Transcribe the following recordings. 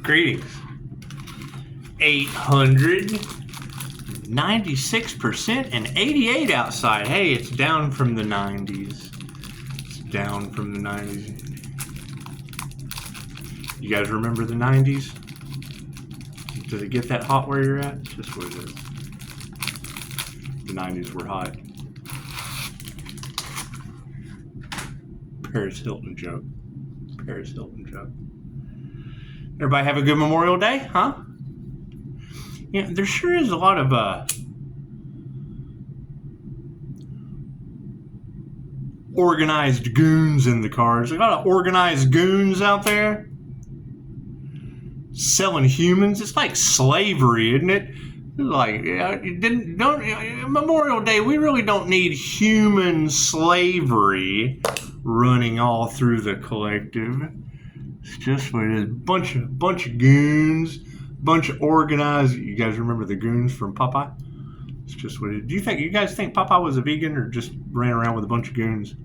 Greetings. 896% and 88 outside. Hey, it's down from the 90s. It's down from the 90s. You guys remember the 90s? Does it get that hot where you're at? Just what it is. The 90s were hot. Paris Hilton joke. Paris Hilton joke. Everybody have a good Memorial Day, huh? Yeah, there sure is a lot of organized goons in the cars. A lot of organized goons out there selling humans. It's like slavery, isn't it? Like, Memorial Day, we really don't need human slavery running all through the collective. It's just what it is. Bunch of goons, bunch of organized. You guys remember the goons from Popeye? It's just what it is. Do you guys think Popeye was a vegan or just ran around with a bunch of goons?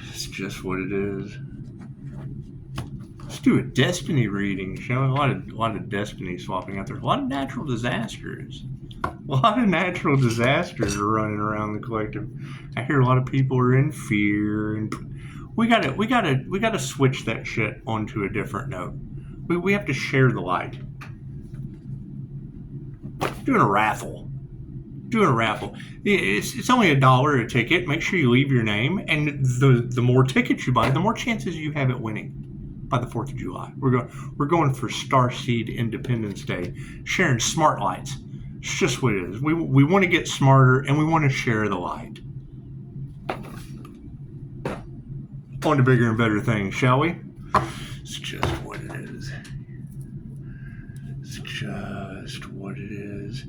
It's just what it is. Let's do a destiny reading, shall we? A lot of destiny swapping out there. A lot of natural disasters. A lot of natural disasters are running around the collective. I hear a lot of people are in fear, and we gotta switch that shit onto a different note. We have to share the light. Doing a raffle. It's only $1 a ticket. Make sure you leave your name, and the more tickets you buy, the more chances you have at winning by the 4th of July. We're going for Starseed Independence Day, sharing smart lights. It's just what it is. We want to get smarter, and we want to share the light. On to bigger and better things, shall we? It's just what it is. It's just what it is.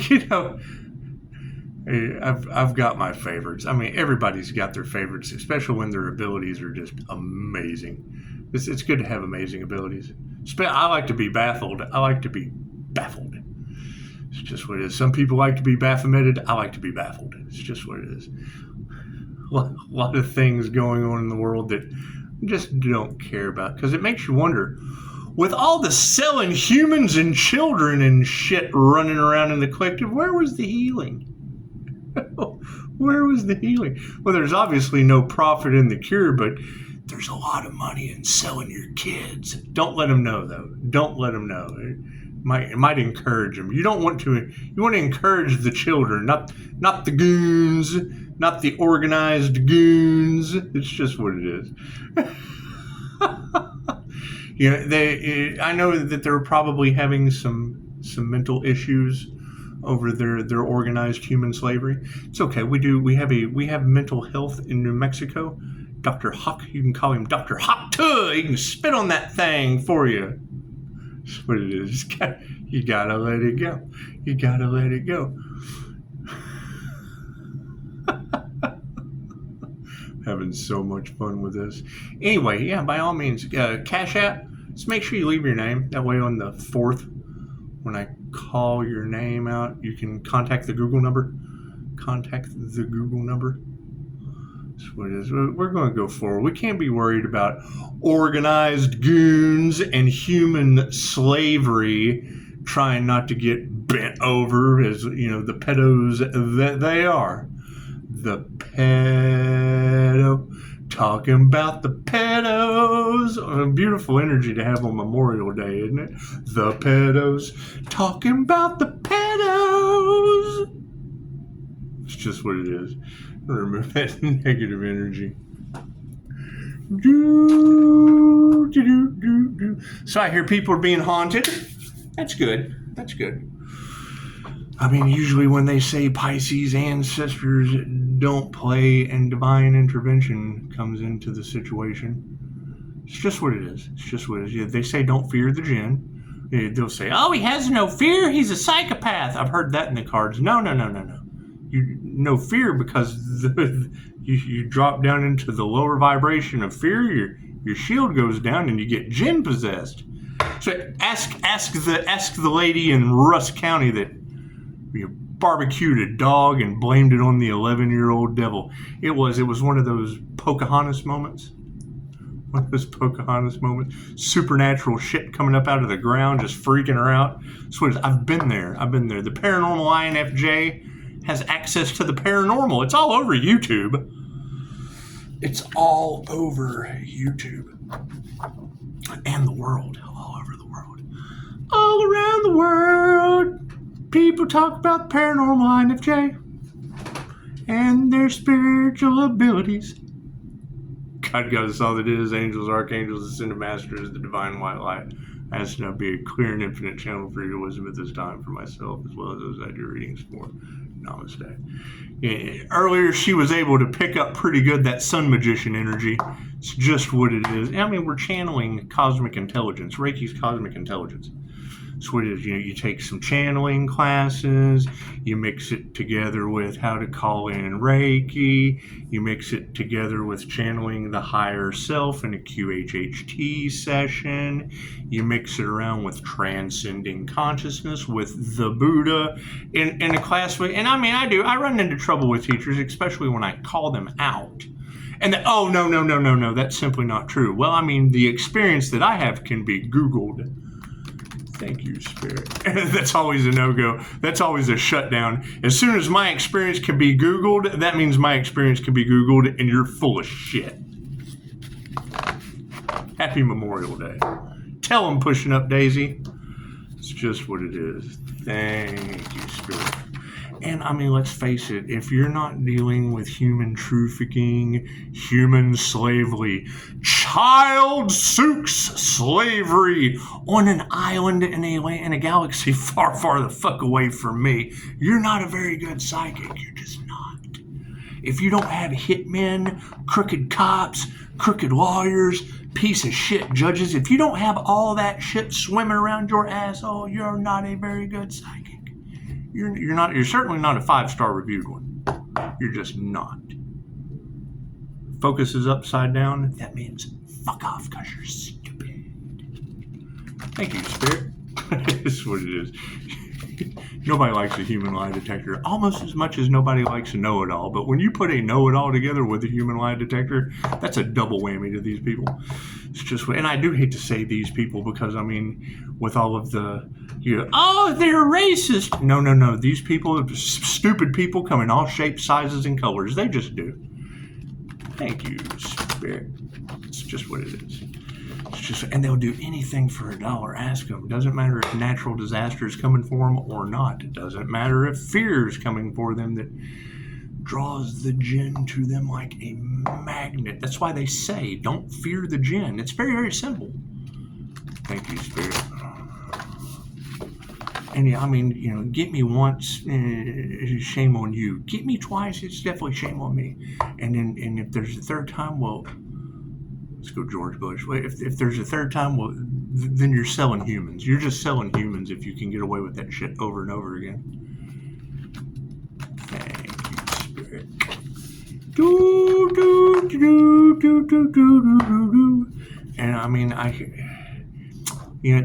You know, I've got my favorites. I mean, everybody's got their favorites, especially when their abilities are just amazing. It's good to have amazing abilities. I like to be baffled. It's just what it is. Some people like to be Baphometed. I like to be baffled. It's just what it is. A lot of things going on in the world that I just don't care about, because it makes you wonder, with all the selling humans and children and shit running around in the collective, where was the healing? Where was the healing? Well, there's obviously no profit in the cure, but there's a lot of money in selling your kids. Don't let them know, though. Don't let them know. It might encourage them. You want to encourage the children, not the goons, not the organized goons. It's just what it is. You know, I know that they're probably having some mental issues over their organized human slavery. It's okay. We have mental health in New Mexico. Dr. Hawk, you can call him Dr. Hawk. He can spit on that thing for you. That's what it is. You gotta let it go. You gotta let it go. Having so much fun with this. Anyway, yeah, by all means, Cash App. Just make sure you leave your name. That way on the 4th, when I call your name out, you can contact the Google number. Contact the Google number. That's what it is. We're going to go forward. We can't be worried about organized goons and human slavery trying not to get bent over as, you know, the pedos that they are. The pedo. Talking about the pedos. A beautiful energy to have on Memorial Day, isn't it? The pedos. Talking about the pedos. It's just what it is. Remove that negative energy. So I hear people are being haunted. That's good. That's good. I mean, usually when they say Pisces ancestors don't play and divine intervention comes into the situation, it's just what it is. It's just what it is. They say don't fear the jinn. They'll say, oh, he has no fear. He's a psychopath. I've heard that in the cards. No. You no fear because you drop down into the lower vibration of fear. Your shield goes down and you get jinn possessed. So ask the lady in Rusk County that barbecued a dog and blamed it on the 11-year-old devil. It was one of those Pocahontas moments. One of those Pocahontas moments. Supernatural shit coming up out of the ground, just freaking her out. So I've been there. The Paranormal INFJ has access to the paranormal. It's all over YouTube. It's all over YouTube. And the world. All over the world. All around the world. People talk about the paranormal INFJ. And their spiritual abilities. God got us all that is, angels, archangels, ascended masters, the divine white light. I ask now be a clear and infinite channel for your wisdom at this time for myself as well as those I do readings for. Namaste. Yeah, earlier she was able to pick up pretty good that sun magician energy. It's just what it is. I mean, we're channeling cosmic intelligence. Reiki's cosmic intelligence. That's what it is. You take some channeling classes, you mix it together with how to call in Reiki, you mix it together with channeling the higher self in a QHHT session, you mix it around with transcending consciousness with the Buddha in a class. And I mean, I run into trouble with teachers, especially when I call them out. And oh, no, that's simply not true. Well, I mean, the experience that I have can be Googled. Thank you, Spirit. That's always a no-go. That's always a shutdown. As soon as my experience can be Googled, that means my experience can be Googled and you're full of shit. Happy Memorial Day. Tell them pushing up Daisy. It's just what it is. Thank you, Spirit. And I mean, let's face it, if you're not dealing with human trafficking, human slavery, child sex slavery on an island in a galaxy far, far the fuck away from me, you're not a very good psychic. You're just not. If you don't have hitmen, crooked cops, crooked lawyers, piece of shit judges, if you don't have all that shit swimming around your asshole, you're not a very good psychic. You're certainly not a 5-star reviewed one. You're just not. Focus is upside down. That means fuck off because you're stupid. Thank you, Spirit. This is what it is. Nobody likes a human lie detector almost as much as nobody likes a know-it-all. But when you put a know-it-all together with a human lie detector, that's a double whammy to these people. It's just, and I do hate to say these people because, I mean, with all of the, oh, they're racist. No. These people, stupid people, come in all shapes, sizes, and colors. They just do. Thank you, Spirit. It's just what it is. And they'll do anything for $1. Ask them. Doesn't matter if natural disaster is coming for them or not. It doesn't matter if fear is coming for them that draws the jinn to them like a magnet. That's why they say, don't fear the jinn. It's very, very simple. Thank you, Spirit. And yeah, I mean, get me once, shame on you. Get me twice, it's definitely shame on me. And if there's a third time, well, let's go George Bush. If there's a third time, well, then you're selling humans. You're just selling humans if you can get away with that shit over and over again. Thank you, Spirit. And I mean,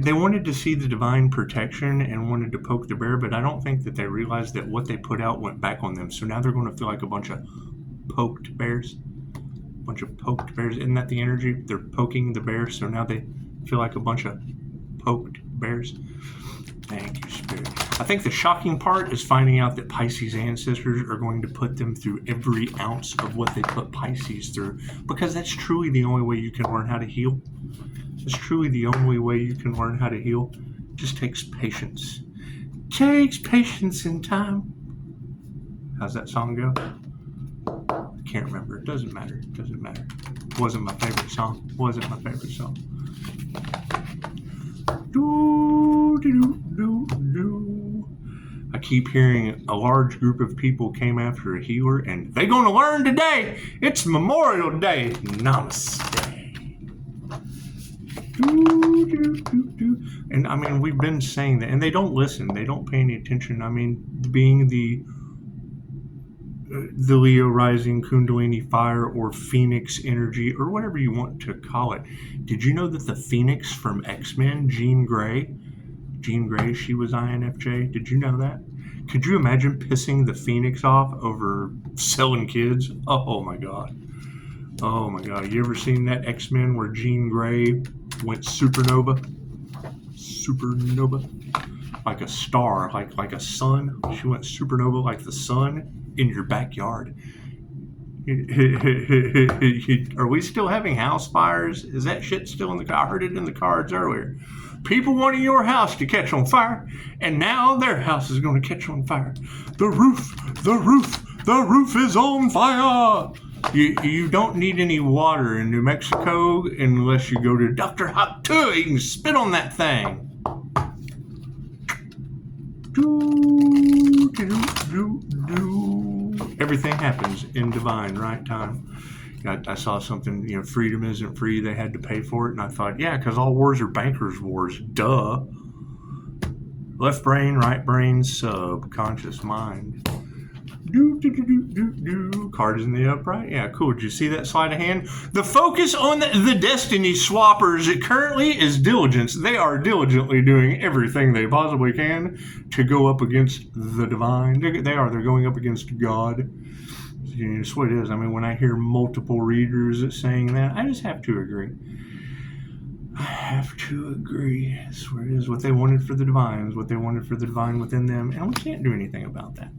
they wanted to see the divine protection and wanted to poke the bear, but I don't think that they realized that what they put out went back on them. So now they're going to feel like a bunch of poked bears. Bunch of poked bears. Isn't that the energy? They're poking the bear, so now they feel like a bunch of poked bears. Thank you, Spirit. I think the shocking part is finding out that Pisces ancestors are going to put them through every ounce of what they put Pisces through, because that's truly the only way you can learn how to heal. It's truly the only way you can learn how to heal. It just takes patience. Takes patience and time. How's that song go? I can't remember. It doesn't matter. It doesn't matter. It wasn't my favorite song. I keep hearing a large group of people came after a healer and they're going to learn today. It's Memorial Day. Namaste. And I mean, we've been saying that, and they don't listen. They don't pay any attention. I mean, being the Leo rising Kundalini fire or Phoenix energy or whatever you want to call it. Did you know that the Phoenix from X-Men, Jean Grey, she was INFJ? Did you know that? Could you imagine pissing the Phoenix off over selling kids? Oh my God. Oh my God. You ever seen that X-Men where Jean Grey went supernova? Supernova? Like a star, like a sun. She went supernova like the sun in your backyard. Are we still having house fires? Is that shit still in the car? I heard it in the cards earlier. People wanting your house to catch on fire, and now their house is going to catch on fire. The roof is on fire. You don't need any water in New Mexico unless you go to Dr. Hot Tub. You can spit on that thing. Everything happens in divine right time. I saw something, freedom isn't free, they had to pay for it, and I thought, yeah, because all wars are bankers' wars, duh. Left brain, right brain, subconscious mind. Card is in the upright. Yeah, cool. Did you see that sleight of hand? The focus on the destiny swappers currently is diligence. They are diligently doing everything they possibly can to go up against the divine. They're going up against God. That's what it is. I mean, when I hear multiple readers saying that, I just have to agree. I have to agree. That's what it is. What they wanted for the divine is what they wanted for the divine within them, and we can't do anything about that.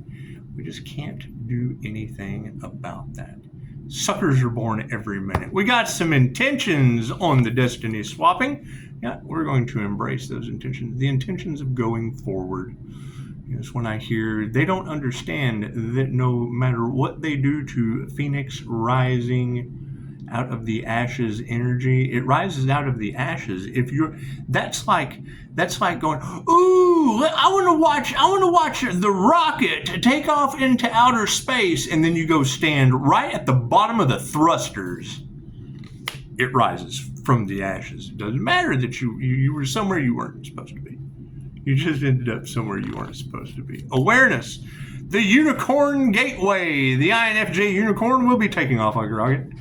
We just can't do anything about that. Suckers are born every minute. We got some intentions on the destiny swapping. Yeah, we're going to embrace those intentions. The intentions of going forward. It's when I hear they don't understand that no matter what they do to Phoenix rising out of the ashes energy, it rises out of the ashes. That's like going, ooh, I want to watch the rocket take off into outer space, and then you go stand right at the bottom of the thrusters. It rises from the ashes. It doesn't matter that you were somewhere you weren't supposed to be. You just ended up somewhere you weren't supposed to be. Awareness. The Unicorn Gateway. The INFJ Unicorn will be taking off like a rocket.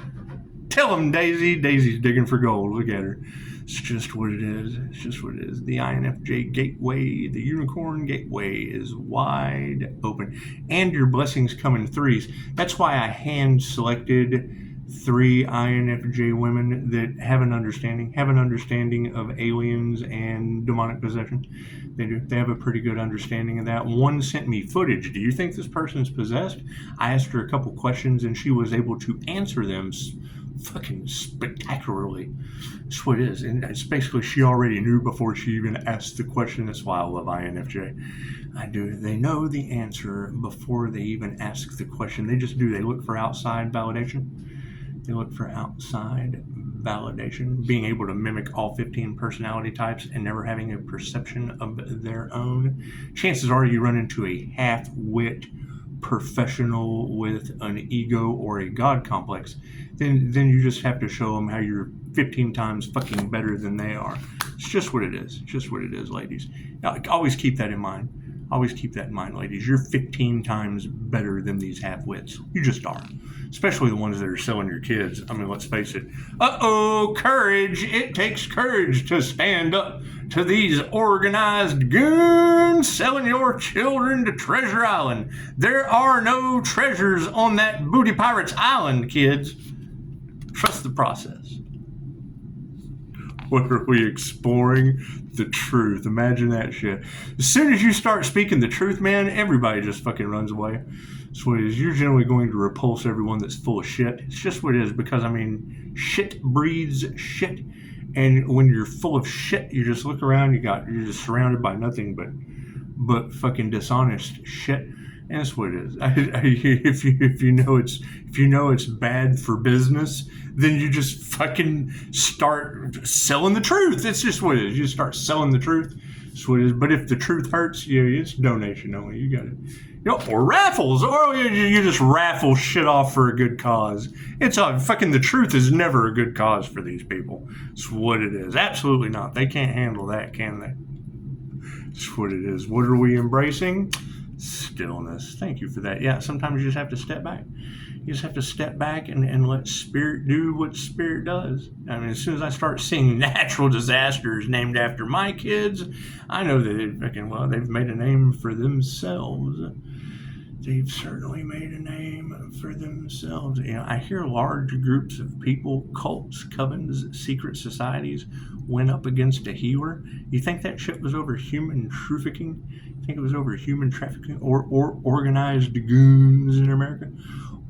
Tell them, Daisy. Daisy's digging for gold. Look at her. It's just what it is. It's just what it is. The INFJ Gateway, the Unicorn Gateway is wide open. And your blessings come in threes. That's why I hand-selected 3 INFJ women that have an understanding of aliens and demonic possession. They do. They have a pretty good understanding of that. One sent me footage. Do you think this person's possessed? I asked her a couple questions, and she was able to answer them fucking spectacularly. That's what it is. And it's basically she already knew before she even asked the question. That's why I love INFJ. I do. They know the answer before they even ask the question. They just do. They look for outside validation. They look for outside validation, being able to mimic all 15 personality types and never having a perception of their own. Chances are you run into a half-wit professional with an ego or a God complex. Then you just have to show them how you're 15 times fucking better than they are. It's just what it is. It's just what it is, ladies. Now, always keep that in mind. Always keep that in mind, ladies. You're 15 times better than these half-wits. You just are. Especially the ones that are selling your kids. I mean, let's face it. Courage. It takes courage to stand up to these organized goons selling your children to Treasure Island. There are no treasures on that Booty Pirates Island, kids. Trust the process. What are we exploring? The truth. Imagine that shit. As soon as you start speaking the truth, man, everybody just fucking runs away. That's what it is. You're generally going to repulse everyone that's full of shit. It's just what it is, because, I mean, shit breeds shit. And when you're full of shit, you just look around, you're just surrounded by nothing but fucking dishonest shit. And that's what it is. If you know it's bad for business, then you just fucking start selling the truth. It's just what it is. You just start selling the truth. That's what it is. But if the truth hurts, it's donation only. You got it. Or raffles. Or you just raffle shit off for a good cause. It's fucking the truth is never a good cause for these people. It's what it is. Absolutely not. They can't handle that, can they? It's what it is. What are we embracing? Stillness. Thank you for that. Yeah, sometimes you just have to step back. You just have to step back and let spirit do what spirit does. I mean, as soon as I start seeing natural disasters named after my kids, I know that they've made a name for themselves. They've certainly made a name for themselves. I hear large groups of people, cults, covens, secret societies went up against a healer. You think that shit was over human trafficking? You think it was over human trafficking or organized goons in America?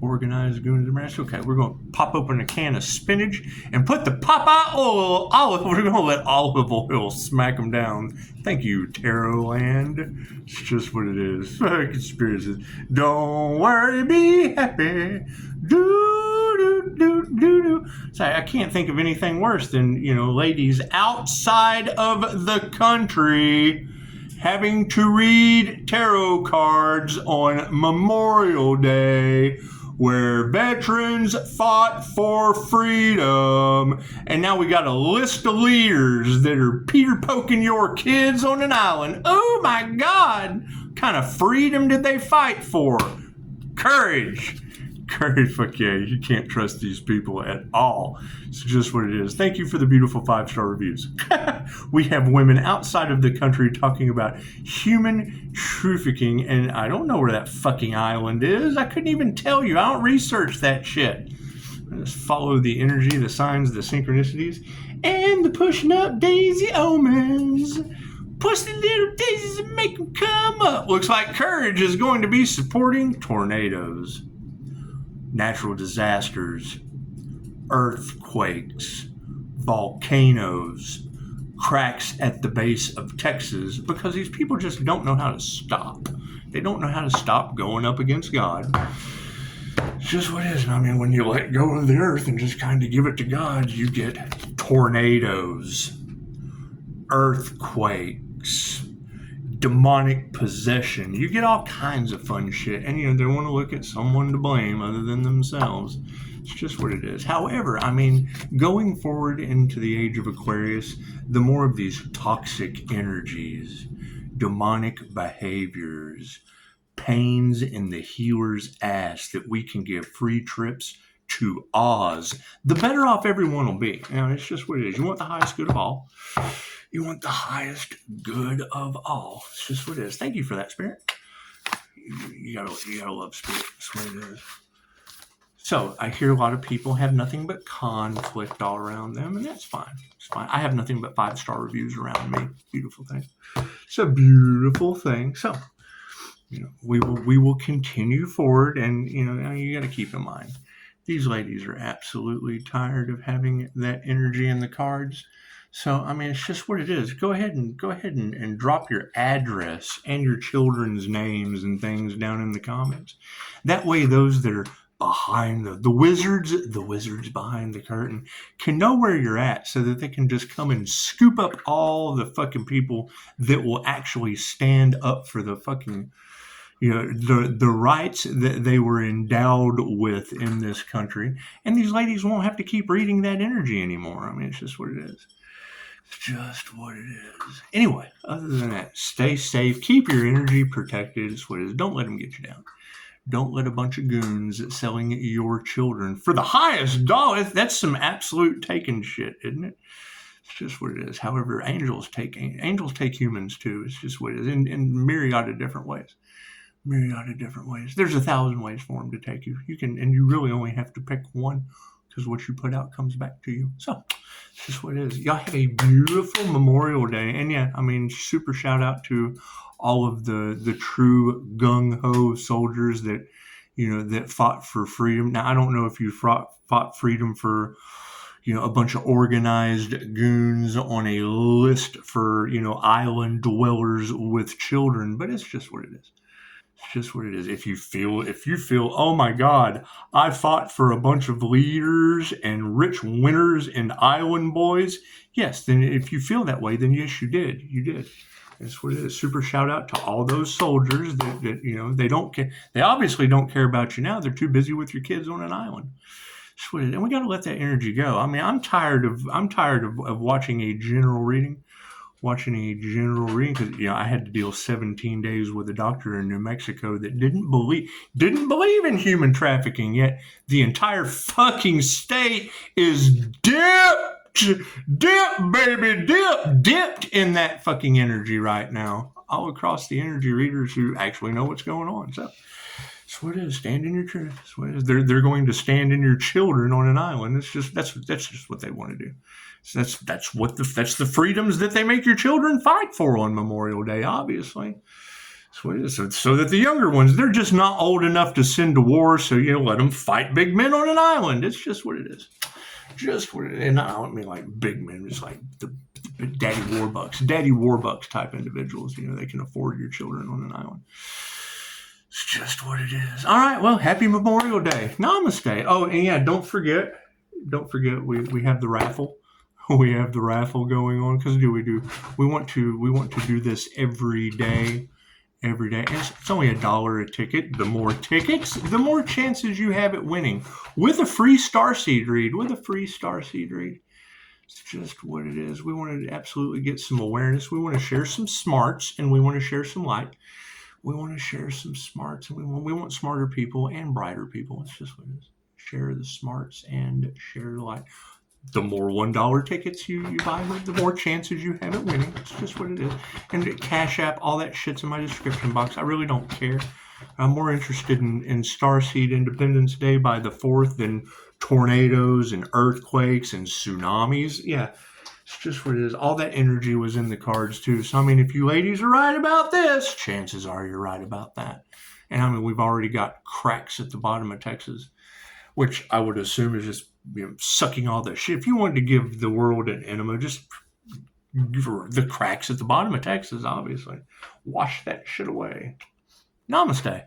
Organized goons in America. Okay, we're going to pop open a can of spinach and put the Popeye olive. We're going to let olive oil smack them down. Thank you, Tarot Land. It's just what it is. Conspiracies. Don't worry, be happy. Do. So I can't think of anything worse than, ladies outside of the country having to read tarot cards on Memorial Day, where veterans fought for freedom. And now we got a list of leaders that are Peter poking your kids on an island. Oh my God. What kind of freedom did they fight for? Courage. Courage, fuck yeah, you can't trust these people at all. It's just what it is. Thank you for the beautiful 5-star reviews. We have women outside of the country talking about human trafficking, and I don't know where that fucking island is. I couldn't even tell you. I don't research that shit. I just follow the energy, the signs, the synchronicities, and the pushing up daisy omens. Push the little daisies and make them come up. Looks like Courage is going to be supporting tornadoes, natural disasters, earthquakes, volcanoes, cracks at the base of Texas, because these people just don't know how to stop. They don't know how to stop going up against God. It's just what it is. I mean, when you let go of the earth and just kind of give it to God, you get tornadoes, earthquakes, demonic possession. You get all kinds of fun shit, and they want to look at someone to blame other than themselves. It's just what it is. However, I mean, going forward into the age of Aquarius, the more of these toxic energies, demonic behaviors, pains in the healer's ass that we can give free trips to Oz, the better off everyone will be. It's just what it is. You want the highest good of all. You want the highest good of all. It's just what it is. Thank you for that, Spirit. You gotta love Spirit. That's what it is. So I hear a lot of people have nothing but conflict all around them, and that's fine. It's fine. I have nothing but 5-star reviews around me. Beautiful thing. It's a beautiful thing. So, we will continue forward, and you got to keep in mind, these ladies are absolutely tired of having that energy in the cards. So, it's just what it is. Go ahead and drop your address and your children's names and things down in the comments. That way, those that are behind the wizards behind the curtain can know where you're at, so that they can just come and scoop up all the fucking people that will actually stand up for the fucking, the rights that they were endowed with in this country. And these ladies won't have to keep reading that energy anymore. It's just what it is. It's just what it is. Anyway, other than that, stay safe. Keep your energy protected. It's what it is. Don't let them get you down. Don't let a bunch of goons selling your children for the highest dollar. That's some absolute taking shit, isn't it? It's just what it is. However, angels take humans too. It's just what it is, in myriad of different ways. There's 1,000 ways for them to take you. And you really only have to pick one, because what you put out comes back to you. So it's just what it is. Y'all have a beautiful Memorial Day. And super shout out to all of the true gung-ho soldiers that, that fought for freedom. Now, I don't know if you fought freedom for, a bunch of organized goons on a list for, island dwellers with children, but it's just what it is. It's just what it is. If you feel, oh my God, I fought for a bunch of leaders and rich winners and island boys. Yes, then if you feel that way, then yes, you did. You did. That's what it is. Super shout out to all those soldiers that they don't care. They obviously don't care about you now. They're too busy with your kids on an island. That's what it is. And we got to let that energy go. I'm tired of watching a general reading watching a general reading because I had to deal 17 days with a doctor in New Mexico that didn't believe in human trafficking. Yet the entire fucking state is dipped in that fucking energy right now. All across the energy readers who actually know what's going on. So that's what it is. Stand in your truth. That's what it is. They're going to stand in your children on an island. That's just what they want to do. So that's the freedoms that they make your children fight for on Memorial Day, obviously. That's what it is. So that the younger ones, they're just not old enough to send to war, so let them fight big men on an island. It's just what it is. Just what it is. And I don't mean like big men, just like the daddy warbucks type individuals. They can afford your children on an island. It's just what it is. All right, well, happy Memorial Day. Namaste. Oh, and yeah, don't forget, we have the raffle. We have the raffle going on because we want to do this every day. And it's only $1 a ticket. The more tickets, the more chances you have at winning with a free starseed read. It's just what it is. We want to absolutely get some awareness. We want to share some smarts, and we want to share some light. We want to share some smarts, and we want smarter people and brighter people. It's just what it is. Share the smarts and share the light. The more $1 tickets you buy with, the more chances you have at winning. It's just what it is. And Cash App, all that shit's in my description box. I really don't care. I'm more interested in Starseed Independence Day by the 4th than tornadoes and earthquakes and tsunamis. Yeah, it's just what it is. All that energy was in the cards, too. So, if you ladies are right about this, chances are you're right about that. And, we've already got cracks at the bottom of Texas, which I would assume is just sucking all that shit. If you wanted to give the world an enema, just the cracks at the bottom of Texas, obviously. Wash that shit away. Namaste.